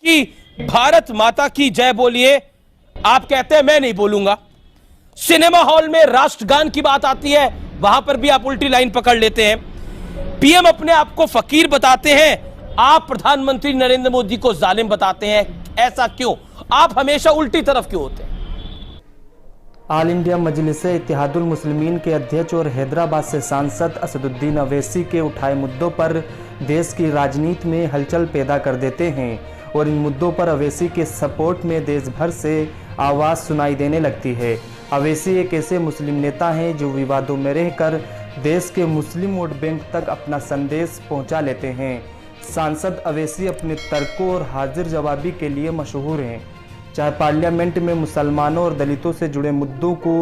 कि भारत माता की जय बोलिए, आप कहते हैं मैं नहीं बोलूंगा। सिनेमा हॉल में राष्ट्रगान की बात आती है, वहां पर भी आप उल्टी लाइन पकड़ लेते हैं। पीएम अपने आप को फकीर बताते हैं, आप प्रधानमंत्री नरेंद्र मोदी को जालिम बताते हैं। ऐसा क्यों? आप हमेशा उल्टी तरफ क्यों होते हैं? ऑल इंडिया मजलिसे इत्तेहादुल मुस्लिमीन के अध्यक्ष और हैदराबाद से सांसद असदुद्दीन अवैसी के उठाए मुद्दों पर देश की राजनीति में हलचल पैदा कर देते हैं और इन मुद्दों पर अवैसी के सपोर्ट में देश भर से आवाज़ सुनाई देने लगती है। अवैसी एक ऐसे मुस्लिम नेता हैं जो विवादों में रहकर देश के मुस्लिम वोट बैंक तक अपना संदेश पहुंचा लेते हैं। सांसद अवैसी अपने तर्कों और हाजिर जवाबी के लिए मशहूर हैं। चाहे पार्लियामेंट में मुसलमानों और दलितों से जुड़े मुद्दों को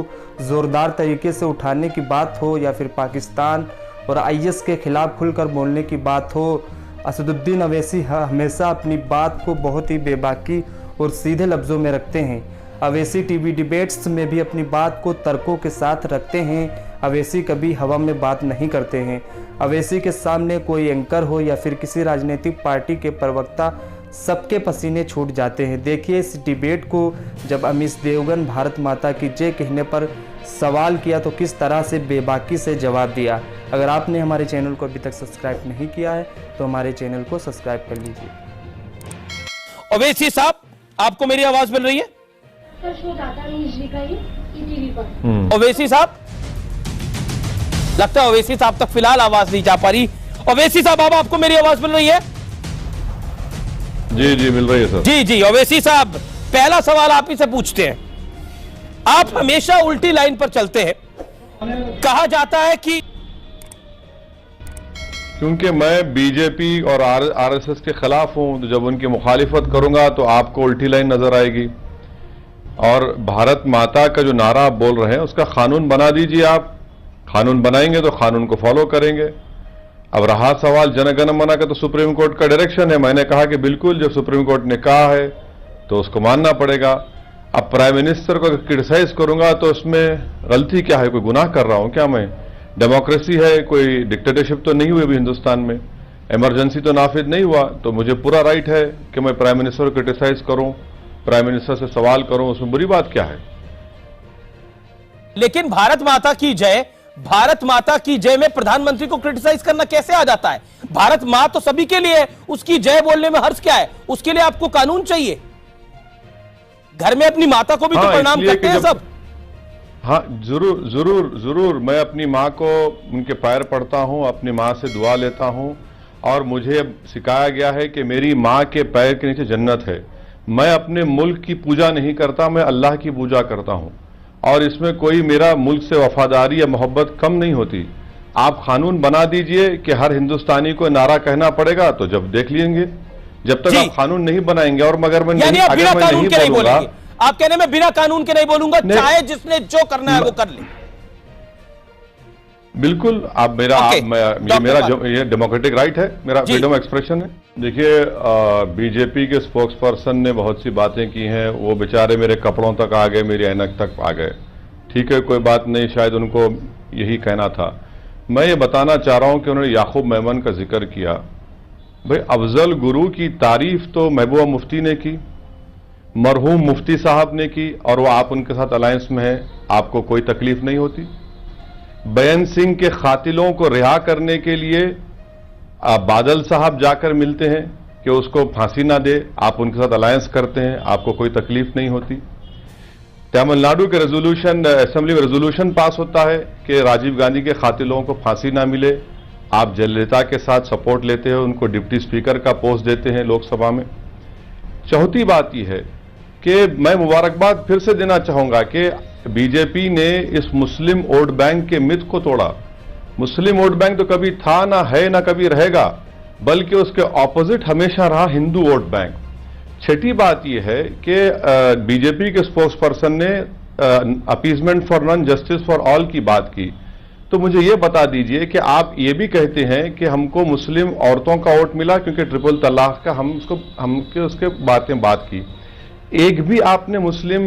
ज़ोरदार तरीके से उठाने की बात हो या फिर पाकिस्तान और आईएस के खिलाफ खुलकर बोलने की बात हो, असदुद्दीन अवैसी हमेशा अपनी बात को बहुत ही बेबाकी और सीधे लफ्ज़ों में रखते हैं। अवैसी टीवी डिबेट्स में भी अपनी बात को तर्कों के साथ रखते हैं। अवैसी कभी हवा में बात नहीं करते हैं। अवैसी के सामने कोई एंकर हो या फिर किसी राजनीतिक पार्टी के प्रवक्ता, सबके पसीने छूट जाते हैं। देखिए इस डिबेट को जब अमीश देवगन भारत माता की जय कहने पर सवाल किया तो किस तरह से बेबाकी से जवाब दिया। अगर आपने हमारे चैनल को अभी तक सब्सक्राइब नहीं किया है तो हमारे चैनल को सब्सक्राइब कर लीजिए। अवैसी साहब, आपको मेरी आवाज मिल रही है? सर शो जाता है हिस्ट्री का ये ईटीवी पर। अवैसी साहब, लगता है अवैसी साहब तक फिलहाल आवाज नहीं जा पा रही। अवैसी साहब, अब आपको मेरी आवाज मिल रही है? जी जी मिल रही है सर। जी जी। अवैसी साहब, पहला सवाल आप ही से पूछते हैं। आप हमेशा उल्टी लाइन पर चलते हैं। कहा जाता है कि क्योंकि मैं बीजेपी और आरएसएस के खिलाफ हूं, तो जब उनकी मुखालिफत करूंगा तो आपको उल्टी लाइन नजर आएगी। और भारत माता का जो नारा आप बोल रहे हैं उसका कानून बना दीजिए। आप कानून बनाएंगे तो कानून को फॉलो करेंगे। अब रहा सवाल जनगण मन का, तो सुप्रीम कोर्ट का डायरेक्शन है। मैंने कहा कि बिल्कुल जब सुप्रीम कोर्ट ने कहा है तो उसको मानना पड़ेगा। अब प्राइम मिनिस्टर को क्रिटिसाइज करूंगा तो उसमें गलती क्या है? कोई गुनाह कर रहा हूं क्या मैं? डेमोक्रेसी है, कोई डिक्टेटरशिप तो नहीं हुई अभी हिंदुस्तान में, इमरजेंसी तो नाफिज नहीं हुआ, तो मुझे पूरा राइट है कि मैं प्राइम मिनिस्टर को क्रिटिसाइज करूं, प्राइम मिनिस्टर से सवाल करूं। उसमें बुरी बात क्या है? लेकिन भारत माता की जय, भारत माता की जय में प्रधानमंत्री को क्रिटिसाइज करना कैसे आ जाता है? भारत मां तो सभी के लिए है, उसकी जय बोलने में हर्ष क्या है? उसके लिए आपको कानून चाहिए। घर में अपनी माता को भी तो प्रणाम करते हैं सब। हाँ जरूर जरूर जरूर। मैं अपनी माँ को उनके पैर पड़ता हूँ, अपनी माँ से दुआ लेता हूँ और मुझे सिखाया गया है कि मेरी माँ के पैर के नीचे जन्नत है। मैं अपने मुल्क की पूजा नहीं करता, मैं अल्लाह की पूजा करता हूँ और इसमें कोई मेरा मुल्क से वफादारी या मोहब्बत कम नहीं होती। आप कानून बना दीजिए कि हर हिंदुस्तानी को नारा कहना पड़ेगा, तो जब देख लेंगे। जब तक आप कानून नहीं बनाएंगे और मगर मैं नहीं बोलूंगा, आप कहने में बिना कानून के नहीं बोलूंगा, चाहे जिसने जो करना है वो कर ले। बिल्कुल। आप मेरा ये डेमोक्रेटिक राइट है, मेरा फ्रीडम एक्सप्रेशन है। देखिए बीजेपी के स्पोक्स पर्सन ने बहुत सी बातें की हैं, वो बेचारे मेरे कपड़ों तक आ गए, मेरी ऐनक तक आ गए। ठीक है, कोई बात नहीं, शायद उनको यही कहना था। मैं ये बताना चाह रहा हूं कि उन्होंने याकूब मेमन का जिक्र किया। भाई अफजल गुरु की तारीफ तो महबूबा मुफ्ती ने की, मरहूम मुफ्ती साहब ने की, और वो आप उनके साथ अलायंस में हैं, आपको कोई तकलीफ नहीं होती। बेअंत सिंह के कातिलों को रिहा करने के लिए बादल साहब जाकर मिलते हैं कि उसको फांसी ना दे, आप उनके साथ अलायंस करते हैं, आपको कोई तकलीफ नहीं होती। तमिलनाडु के रेजोल्यूशन, असेंबली में रेजोल्यूशन पास होता है कि राजीव गांधी के कातिलों को फांसी ना मिले, आप जयललिता के साथ सपोर्ट लेते हो, उनको डिप्टी स्पीकर का पोस्ट देते हैं लोकसभा में। चौथी बात यह है कि मैं मुबारकबाद फिर से देना चाहूंगा कि बीजेपी ने इस मुस्लिम वोट बैंक के मिथ को तोड़ा। मुस्लिम वोट बैंक तो कभी था ना है ना कभी रहेगा, बल्कि उसके ऑपोजिट हमेशा रहा हिंदू वोट बैंक। छठी बात यह है कि बीजेपी के स्पोक्स पर्सन ने appeasement for none justice for all की बात की। तो मुझे यह बता दीजिए कि आप ये भी कहते हैं कि हमको मुस्लिम औरतों का वोट मिला क्योंकि ट्रिपल तलाक का उसके बात की। एक भी आपने मुस्लिम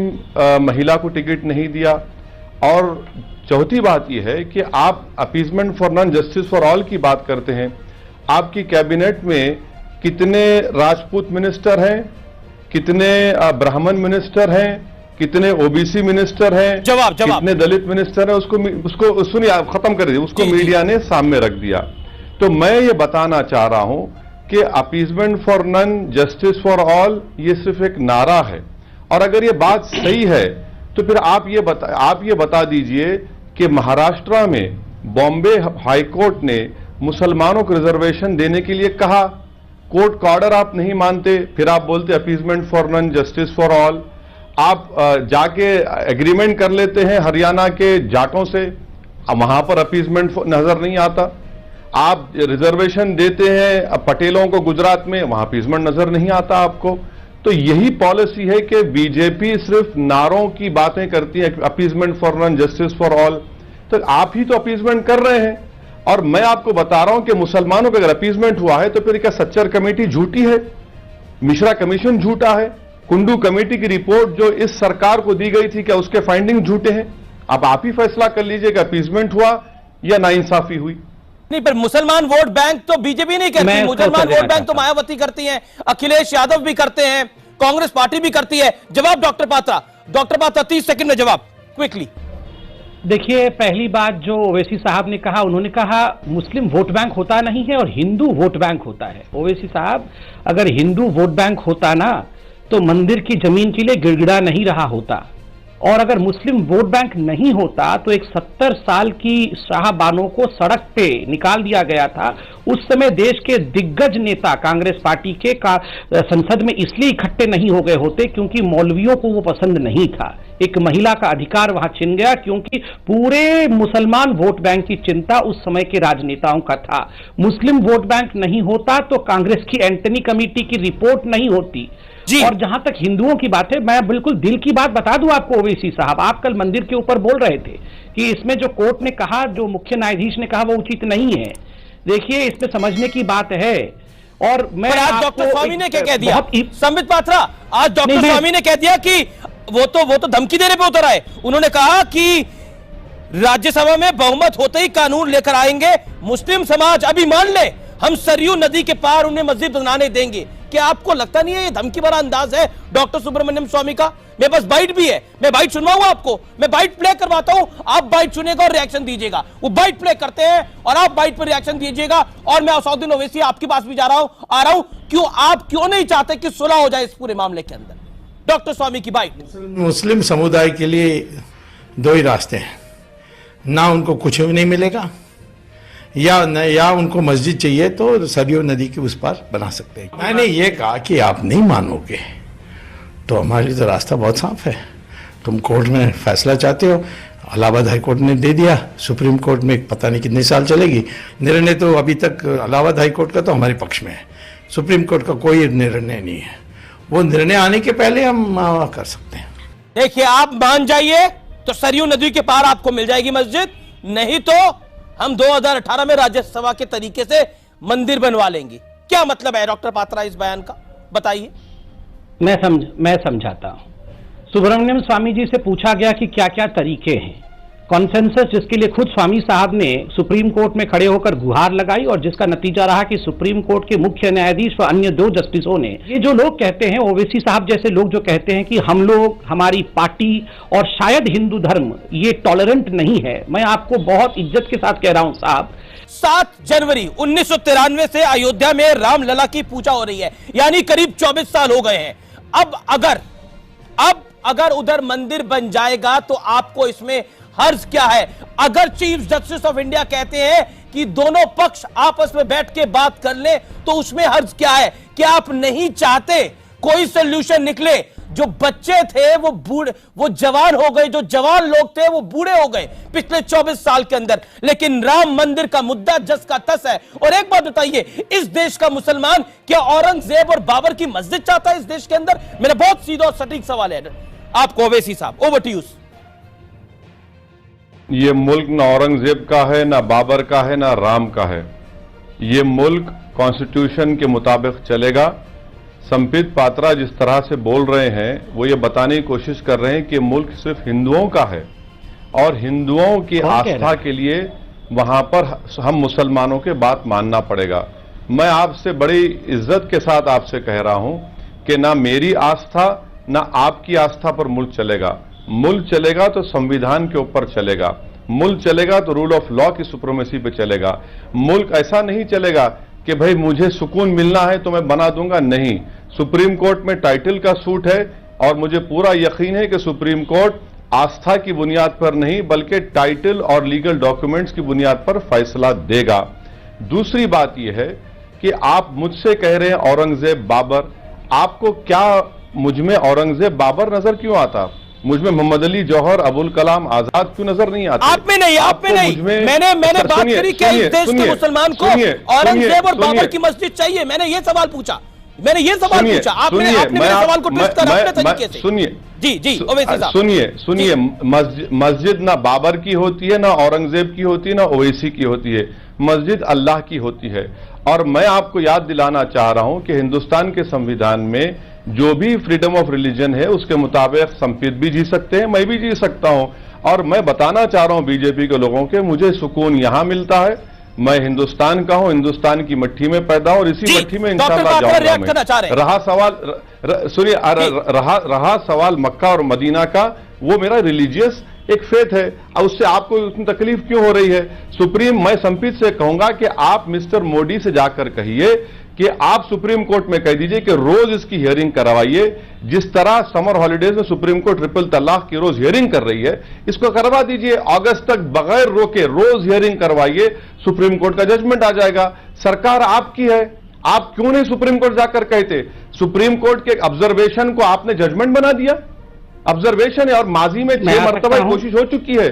महिला को टिकट नहीं दिया। और चौथी बात यह है कि आप appeasement for none justice for all की बात करते हैं। आपकी कैबिनेट में कितने राजपूत मिनिस्टर हैं, कितने ब्राह्मण मिनिस्टर हैं, कितने ओबीसी मिनिस्टर हैं, जवाब कितने दलित मिनिस्टर हैं, उसको सुनिए, आप खत्म कर दीजिए, उसको मीडिया ने सामने रख दिया। तो मैं ये बताना चाह रहा हूं कि appeasement for none justice for all ये सिर्फ एक नारा है, और अगर ये बात सही है तो फिर आप ये बता दीजिए कि महाराष्ट्र में बॉम्बे हाईकोर्ट ने मुसलमानों को रिजर्वेशन देने के लिए कहा, कोर्ट का ऑर्डर आप नहीं मानते, फिर आप बोलते appeasement for none justice for all. आप जाके एग्रीमेंट कर लेते हैं हरियाणा के जाटों से, वहां पर अपीजमेंट नजर नहीं आता। आप रिजर्वेशन देते हैं पटेलों को गुजरात में, वहां अपीजमेंट नजर नहीं आता आपको। तो यही पॉलिसी है कि बीजेपी सिर्फ नारों की बातें करती है, appeasement for none justice for all. तो आप ही तो अपीजमेंट कर रहे हैं, और मैं आपको बता रहा हूं कि मुसलमानों का अगर अपीजमेंट हुआ है तो फिर क्या सच्चर कमेटी झूठी है, मिश्रा कमीशन झूठा है, कुंडू कमेटी की रिपोर्ट जो इस सरकार को दी गई थी क्या उसके फाइंडिंग झूठे हैं? अब आप ही फैसला कर लीजिए कि अपीजमेंट हुआ या नाइंसाफी हुई। नहीं, पर मुसलमान वोट बैंक तो बीजेपी नहीं करती, मुसलमान वोट बैंक तो मायावती करती हैं, अखिलेश यादव भी करते हैं, कांग्रेस पार्टी भी करती है। जवाब डॉक्टर पात्रा, 30 सेकंड में जवाब, क्विकली। देखिए, पहली बात जो ओवैसी साहब ने कहा, उन्होंने कहा मुस्लिम वोट बैंक होता नहीं है और हिंदू वोट बैंक होता है। ओवैसी साहब, अगर हिंदू वोट बैंक होता ना तो मंदिर की जमीन के लिए गिड़गिड़ा नहीं रहा होता, और अगर मुस्लिम वोट बैंक नहीं होता तो एक 70 साल की शाहबानों को सड़क पे निकाल दिया गया था। उस समय देश के दिग्गज नेता कांग्रेस पार्टी के संसद में इसलिए इकट्ठे नहीं हो गए होते क्योंकि मौलवियों को वो पसंद नहीं था। एक महिला का अधिकार वहां छिन गया क्योंकि पूरे मुसलमान वोट बैंक की चिंता उस समय के राजनेताओं का था। मुस्लिम वोट बैंक नहीं होता तो कांग्रेस की एंटनी कमेटी की रिपोर्ट नहीं होती। और जहां तक हिंदुओं की बात है, मैं बिल्कुल दिल की बात बता दूं आपको ओवैसी साहब, आप कल मंदिर के ऊपर बोल रहे थे कि इसमें जो कोर्ट ने कहा, जो मुख्य न्यायाधीश ने कहा, वो उचित नहीं है। देखिए, इसमें समझने की बात है। और मैं आज डॉक्टर स्वामी ने क्या कह दिया, संबित पात्रा, आज डॉक्टर स्वामी ने कह दिया कि वो तो धमकी देने पे उतर आए। उन्होंने कहा कि राज्यसभा में बहुमत होते ही कानून लेकर आएंगे, मुस्लिम समाज अभी मान ले, हम सरयू नदी के पार उन्हें मस्जिद बनाने देंगे। क्या आपको लगता नहीं है ये धमकी भरा अंदाज है डॉक्टर सुब्रमण्यम स्वामी का? मेरे पास बाइट भी है, मैं बाइट सुनवाऊंगा आपको, मैं बाइट प्ले करवाता हूं, आप बाइट सुनेगा और रिएक्शन दीजिएगा। वो बाइट प्ले करते हैं और आप बाइट पर रिएक्शन दीजिएगा। और मैं असदुद्दीन ओवैसी आपके पास भी आ रहा हूं, आप क्यों नहीं चाहते कि सुलह हो जाए इस पूरे मामले के अंदर? डॉक्टर स्वामी की बाइट। मुस्लिम समुदाय के लिए दो ही रास्ते हैं, ना उनको कुछ भी नहीं मिलेगा या उनको मस्जिद चाहिए तो सरयू नदी के उस पार बना सकते हैं। मैंने ये कहा कि आप नहीं मानोगे तो हमारे लिए तो रास्ता बहुत साफ है। तुम कोर्ट में फैसला चाहते हो, इलाहाबाद हाई कोर्ट ने दे दिया, सुप्रीम कोर्ट में पता नहीं कितने साल चलेगी। निर्णय तो अभी तक इलाहाबाद हाई कोर्ट का तो हमारे पक्ष में है, सुप्रीम कोर्ट का कोई निर्णय नहीं है। वो निर्णय आने के पहले हम कर सकते हैं। देखिए, आप मान जाइए तो सरयू नदी के पार आपको मिल जाएगी मस्जिद, नहीं तो हम 2018 में राज्यसभा के तरीके से मंदिर बनवा लेंगे। क्या मतलब है डॉक्टर पात्रा इस बयान का, बताइए। मैं समझाता हूं। सुब्रमण्यम स्वामी जी से पूछा गया कि क्या क्या तरीके हैं, कॉन्सेंसस जिसके लिए खुद स्वामी साहब ने सुप्रीम कोर्ट में खड़े होकर गुहार लगाई और जिसका नतीजा रहा कि सुप्रीम कोर्ट के मुख्य न्यायाधीश व अन्य 2 जस्टिसों ने, ये जो लोग कहते हैं, ओवैसी साहब जैसे लोग जो कहते हैं कि हम लोग, हमारी पार्टी और शायद हिंदू धर्म ये टॉलरेंट नहीं है, मैं आपको बहुत इज्जत के साथ कह रहा हूं साहब, 7 जनवरी 1993 से अयोध्या में रामलला की पूजा हो रही है, यानी करीब 24 साल हो गए हैं। अब अगर उधर मंदिर बन जाएगा तो आपको इसमें हर्ज क्या है? अगर चीफ जस्टिस ऑफ इंडिया कहते हैं कि दोनों पक्ष आपस में बैठ के बात कर ले तो उसमें हर्ज क्या है? क्या आप नहीं चाहते कोई सोल्यूशन निकले? जो बच्चे थे वो जवान हो गए, जो जवान लोग थे वो बूढ़े हो गए पिछले 24 साल के अंदर। लेकिन राम मंदिर का मुद्दा जस का तस है। और एक बात बताइए, इस देश का मुसलमान क्या औरंगजेब और बाबर की मस्जिद चाहता है इस देश के अंदर? मेरा बहुत सीधा और सटीक सवाल है आपको ओवैसी साहब, ओवर टू यू। ये मुल्क ना औरंगजेब का है, ना बाबर का है, ना राम का है। ये मुल्क कॉन्स्टिट्यूशन के मुताबिक चलेगा। संबित पात्रा जिस तरह से बोल रहे हैं वो ये बताने की कोशिश कर रहे हैं कि मुल्क सिर्फ हिंदुओं का है और हिंदुओं की आस्था के लिए वहां पर हम मुसलमानों के बात मानना पड़ेगा। मैं आपसे बड़ी इज्जत के साथ आपसे कह रहा हूं कि ना मेरी आस्था ना आपकी आस्था पर मुल्क चलेगा। मुल्क चलेगा तो संविधान के ऊपर चलेगा, मुल्क चलेगा तो रूल ऑफ लॉ की सुप्रीमेसी पे चलेगा। मुल्क ऐसा नहीं चलेगा कि भाई मुझे सुकून मिलना है तो मैं बना दूंगा, नहीं। सुप्रीम कोर्ट में टाइटल का सूट है और मुझे पूरा यकीन है कि सुप्रीम कोर्ट आस्था की बुनियाद पर नहीं बल्कि टाइटल और लीगल डॉक्यूमेंट्स की बुनियाद पर फैसला देगा। दूसरी बात यह है कि आप मुझसे कह रहे हैं औरंगजेब बाबर, आपको क्या मुझ में औरंगजेब बाबर नजर क्यों आता? मुझ में मोहम्मद अली जौहर, अबुल कलाम आजाद क्यों नजर नहीं आते? आप में नहीं, आप में नहीं। मैंने बात करी क्या इस देश के मुसलमान को औरंगजेब और बाबर की मस्जिद चाहिए? मैंने ये सवाल पूछा, मैंने ये सवाल पूछा। आपने मेरे सवाल को ट्विस्ट करा अपने तरीके से। सुनिए जी ओवैसी साहब, सुनिए मस्जिद ना बाबर की होती है, ना औरंगजेब की होती है, ना ओवैसी की होती है। मस्जिद अल्लाह की होती है। और मैं आपको याद दिलाना चाह रहा हूं कि हिंदुस्तान के संविधान में जो भी फ्रीडम ऑफ रिलीजन है उसके मुताबिक संपित भी जी सकते हैं, मैं भी जी सकता हूं। और मैं बताना चाह रहा हूं बीजेपी के लोगों के, मुझे सुकून यहां मिलता है, मैं हिंदुस्तान का हूं, हिंदुस्तान की मट्टी में पैदा और इसी मट्टी में इंशाअल्लाह जाऊंगा मैं। रहा सवाल सुनिए, रहा सवाल मक्का और मदीना का, वो मेरा रिलीजियस एक फेथ है और उससे आपको उतनी तकलीफ क्यों हो रही है? सुप्रीम, मैं संपित से कहूंगा कि आप मिस्टर मोदी से जाकर कहिए कि आप सुप्रीम कोर्ट में कह दीजिए कि रोज इसकी हियरिंग करवाइए। जिस तरह समर हॉलिडेज में सुप्रीम कोर्ट ट्रिपल तलाक की रोज हियरिंग कर रही है, इसको करवा दीजिए। अगस्त तक बगैर रोके रोज हियरिंग करवाइए, सुप्रीम कोर्ट का जजमेंट आ जाएगा। सरकार आपकी है, आप क्यों नहीं सुप्रीम कोर्ट जाकर कहते? सुप्रीम कोर्ट के ऑब्जर्वेशन को आपने जजमेंट बना दिया। ऑब्जर्वेशन है और माजी में 6 मरतबा कोशिश हो चुकी है।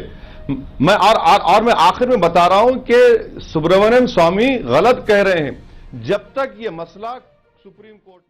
मैं और मैं आखिर में बता रहा हूं कि सुब्रमण्यम स्वामी गलत कह रहे हैं। जब तक ये मसला सुप्रीम कोर्ट